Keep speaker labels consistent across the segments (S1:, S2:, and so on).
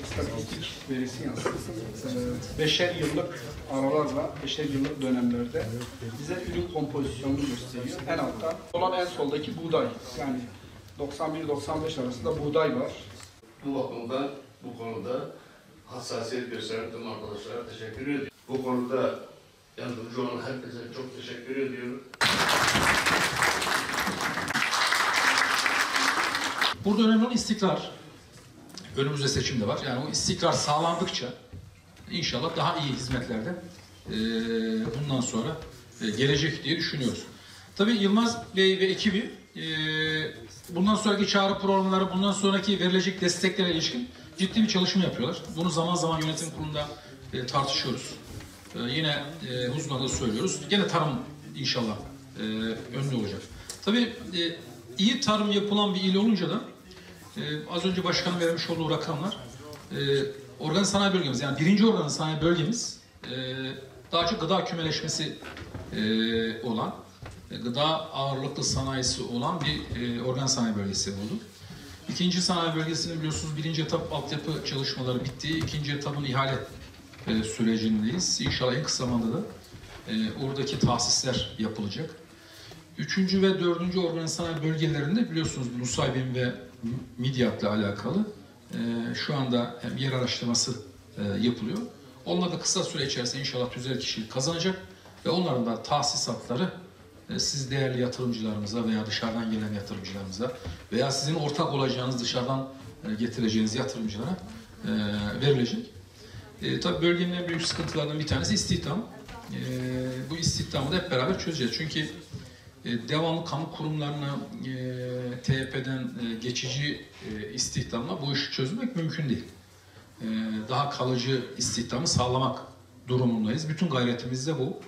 S1: İstatistik verisi yansıtsın. 5'er yıllık aralarla, 5'er yıllık dönemlerde bize ürün kompozisyonunu gösteriyor. En altta olan en soldaki buğday. Yani 91-95 arasında buğday var.
S2: Bu bakımdan, bu konuda hassasiyet gösteren tüm arkadaşlara teşekkür ediyorum. Bu konuda yardımcı olan herkese çok teşekkür ediyorum.
S3: Burada önemli olan istikrar. Önümüzde seçim de var. Yani o istikrar sağlandıkça inşallah daha iyi hizmetlerde bundan sonra gelecek diye düşünüyoruz. Tabii Yılmaz Bey ve ekibi bundan sonraki çağrı programları, bundan sonraki verilecek desteklere ilişkin ciddi bir çalışma yapıyorlar. Bunu zaman zaman yönetim kurulunda tartışıyoruz. Yine huzurla da söylüyoruz. Gene tarım inşallah önde olacak. Tabii iyi tarım yapılan bir il olunca da az önce başkanın vermiş olduğu rakamlar organ sanayi bölgemiz, yani birinci organ sanayi bölgemiz daha çok gıda kümeleşmesi olan, gıda ağırlıklı sanayisi olan bir organ sanayi bölgesi oldu. İkinci sanayi bölgesini biliyorsunuz, birinci etap altyapı çalışmaları bitti. İkinci etapın ihale sürecindeyiz. İnşallah en kısa zamanda da oradaki tahsisler yapılacak. Üçüncü ve dördüncü organ sanayi bölgelerinde biliyorsunuz Nusaybin ve Midyat'la alakalı şu anda hem yer araştırması yapılıyor. Onlar da kısa süre içerisinde inşallah tüzel kişilik kazanacak ve onların da tahsisatları siz değerli yatırımcılarımıza veya dışarıdan gelen yatırımcılarımıza veya sizin ortak olacağınız dışarıdan getireceğiniz yatırımcılara verilecek. Tabii bölgenin en büyük sıkıntılarından bir tanesi istihdam. Bu istihdamı da hep beraber çözeceğiz. Çünkü devamlı kamu kurumlarına TYP'den geçici istihdamla bu işi çözmek mümkün değil. Daha kalıcı istihdamı sağlamak durumundayız. Bütün gayretimiz de bu.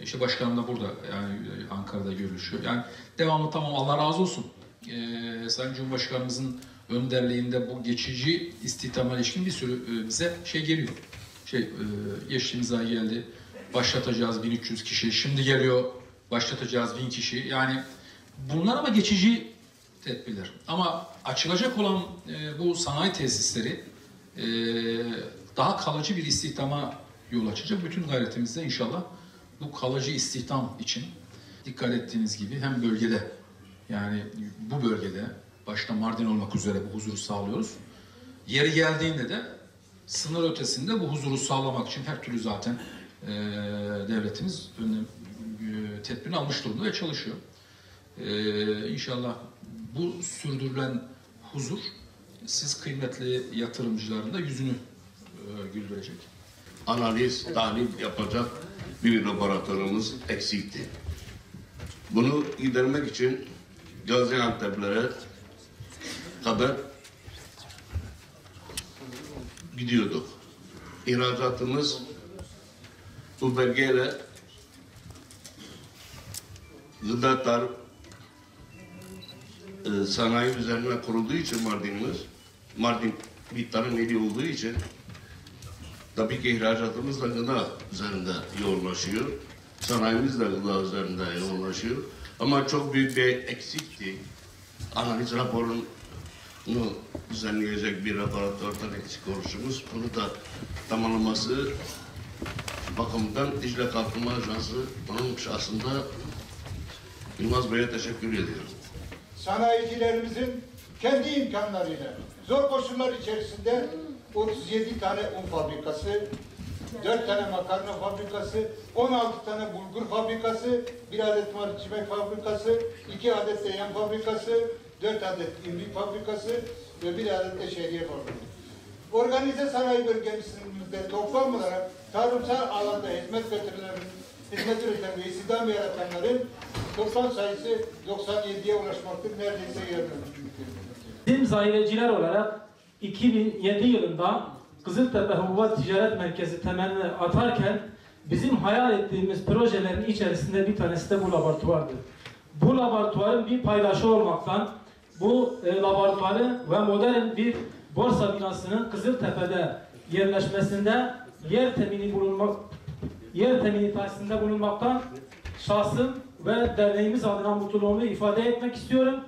S3: İşte başkanım da burada, yani Ankara'da görüşüyor. Yani devamlı, tamam, Allah razı olsun. Sayın Cumhurbaşkanımızın önderliğinde bu geçici istihdama ilişkin bir sürü bize geliyor. Geçtiğimiz ay geldi, başlatacağız 1300 kişi, şimdi geliyor başlatacağız 1000 kişi. Yani bunlar ama geçici tedbirler. Ama açılacak olan bu sanayi tesisleri daha kalıcı bir istihdama yol açacak. Bütün gayretimizde inşallah bu kalıcı istihdam için dikkat ettiğiniz gibi hem bölgede, yani bu bölgede başta Mardin olmak üzere bu huzuru sağlıyoruz. Yeri geldiğinde de sınır ötesinde bu huzuru sağlamak için her türlü zaten devletimiz tedbirini almış durumda ve çalışıyor. İnşallah bu sürdürülen huzur siz kıymetli yatırımcıların da yüzünü güldürecek.
S2: Analiz, tahlil yapacak bir laboratuvarımız eksikti. Bunu gidermek için Gaziantep'lere kadar gidiyorduk. İhracatımız bu belgeyle gıda tarım sanayi üzerine kurulduğu için Mardin bir tarım ili olduğu için tabii ki ihracatımız da gıda üzerinde yoğunlaşıyor. Sanayimiz de gıda üzerinde yoğunlaşıyor. Ama çok büyük bir eksikti. Analiz raporunu düzenleyecek bir laboratuvardan eksik oluşumuz. Bunu da tamamlaması bakımından Dicle Kalkınma Ajansı onun şahsında Yılmaz Bey'e teşekkür ediyorum.
S4: Sanayicilerimizin kendi imkanlarıyla zor koşullar içerisinde 37 tane un fabrikası, 4 tane makarna fabrikası, 16 tane bulgur fabrikası, 1 adet mercimek fabrikası, 2 adet de yem fabrikası, 4 adet irmik fabrikası ve 1 adet de şehriye fabrikası. Organize sanayi bölgemizde toplam olarak tarımsal alanda hizmet üreten ve istihdam yaratanların toplam sayısı 97'ye ulaşmaktır. Neredeyse yarı ölçmektedir.
S5: Bizim zahireciler olarak 2007 yılında Kızıltepe Hububat Ticaret Merkezi temelini atarken bizim hayal ettiğimiz projelerin içerisinde bir tanesi de bu laboratuvardı. Bu laboratuvarın bir paydaşı olmaktan, bu laboratuvarı ve modern bir borsa binasının Kızıltepe'de yerleşmesinde yer temini tahsisinde bulunmaktan şahsım ve derneğimiz adına mutluluğumu ifade etmek istiyorum.